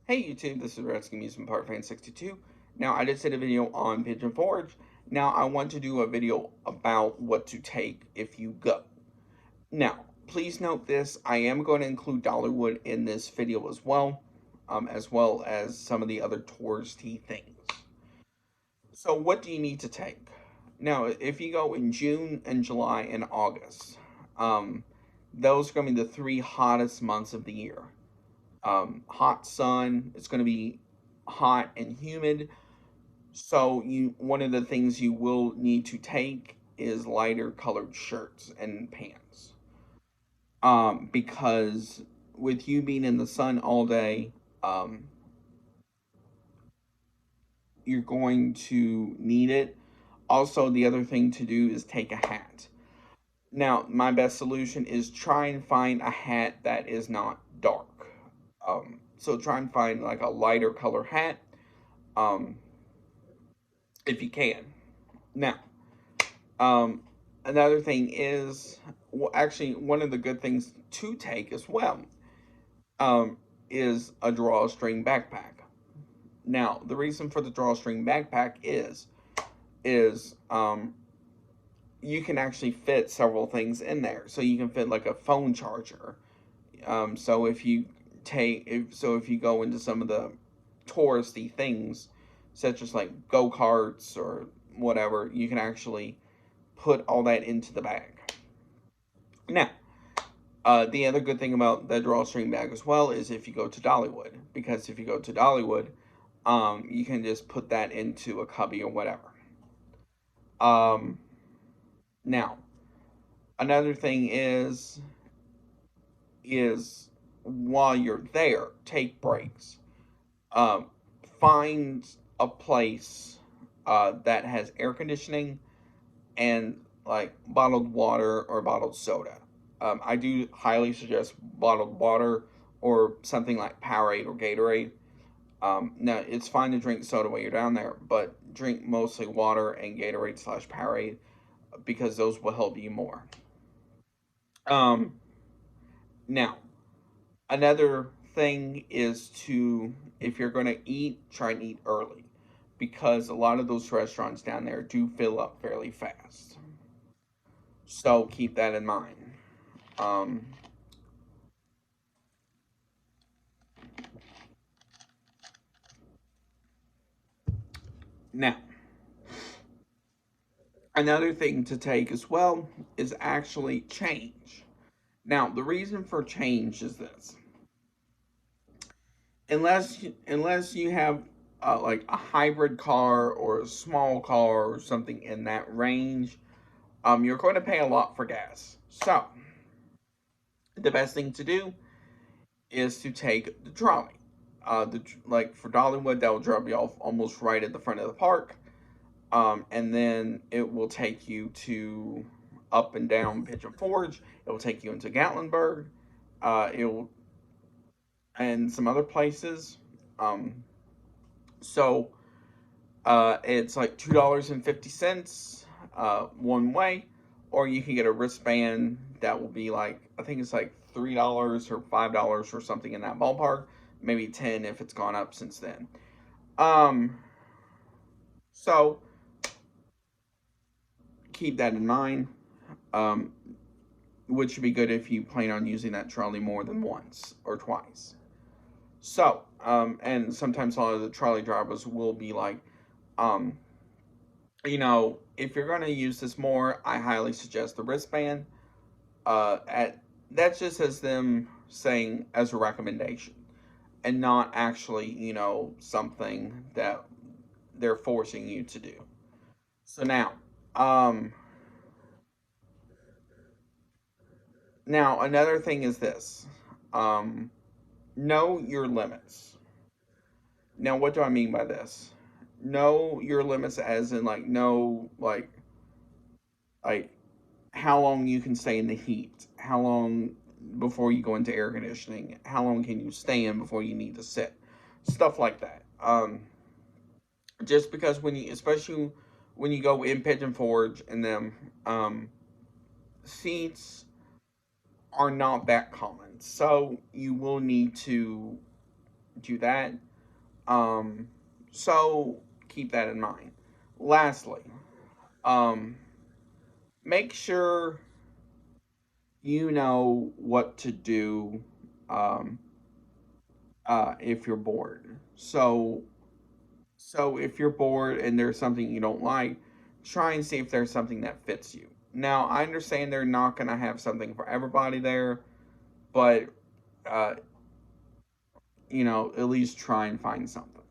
Hey YouTube, this is Rescue Amusement Park Fan 62. Now I just did a video on Pigeon Forge. Now I want to do a video about what to take if you go. Now, please note this, I am going to include Dollywood in this video as well as some of the other touristy things. So what do you need to take? Now, if you go in June and July and August, those are going to be the three hottest months of the year. Hot sun. It's going to be hot and humid. So one of the things you will need to take is lighter colored shirts and pants. Because with you being in the sun all day, you're going to need it. Also, the other thing to do is take a hat. Now, my best solution is try and find a hat that is not dark. So try and find like a lighter color hat, um, if you can. Now, another thing is, well, actually, one of the good things to take as well, is a drawstring backpack. Now, the reason for the drawstring backpack is you can actually fit several things in there. So you can fit like a phone charger. So if you go into some of the touristy things, such as like go-karts or whatever, you can actually put all that into the bag. Now, the other good thing about the drawstring bag as well is if you go to Dollywood, because if you go to Dollywood, you can just put that into a cubby or whatever. Now, another thing is while you're there, take breaks. Find a place that has air conditioning and like bottled water or bottled soda. I do highly suggest bottled water or something like Powerade or Gatorade. Now, it's fine to drink soda while you're down there, but drink mostly water and Gatorade / Powerade because those will help you more. Now, another thing is if you're going to eat, try and eat early because a lot of those restaurants down there do fill up fairly fast. So keep that in mind. Now, another thing to take as well is actually change. Now, the reason for change is this. Unless you have like a hybrid car or a small car or something in that range, you're going to pay a lot for gas. So, the best thing to do is to take the trolley. Like for Dollywood, that will drop you off almost right at the front of the park, and then it will take you to up and down Pigeon Forge. It will take you into Gatlinburg. It will and some other places. So it's like $2.50 one way, or you can get a wristband that will be like, I think it's like $3 or $5 or something in that ballpark, maybe 10 if it's gone up since then. So keep that in mind, which would be good if you plan on using that trolley more than once or twice. So, and sometimes a lot of the trolley drivers will be like, if you're going to use this more, I highly suggest the wristband. That's just as them saying as a recommendation and not actually, something that they're forcing you to do. So now another thing is this. Know your limits. Now, what do I mean by this? Know your limits as in know how long you can stay in the heat, how long before you go into air conditioning, how long can you stay in before you need to sit, stuff like that. Just because especially when you go in Pigeon Forge and them, seats are not that common, so you will need to do that. So keep that in mind. Lastly, um, make sure you know what to do um, if you're bored. So if you're bored and there's something you don't like, try and see if there's something that fits you. Now, I understand they're not going to have something for everybody there, but uh, at least try and find something.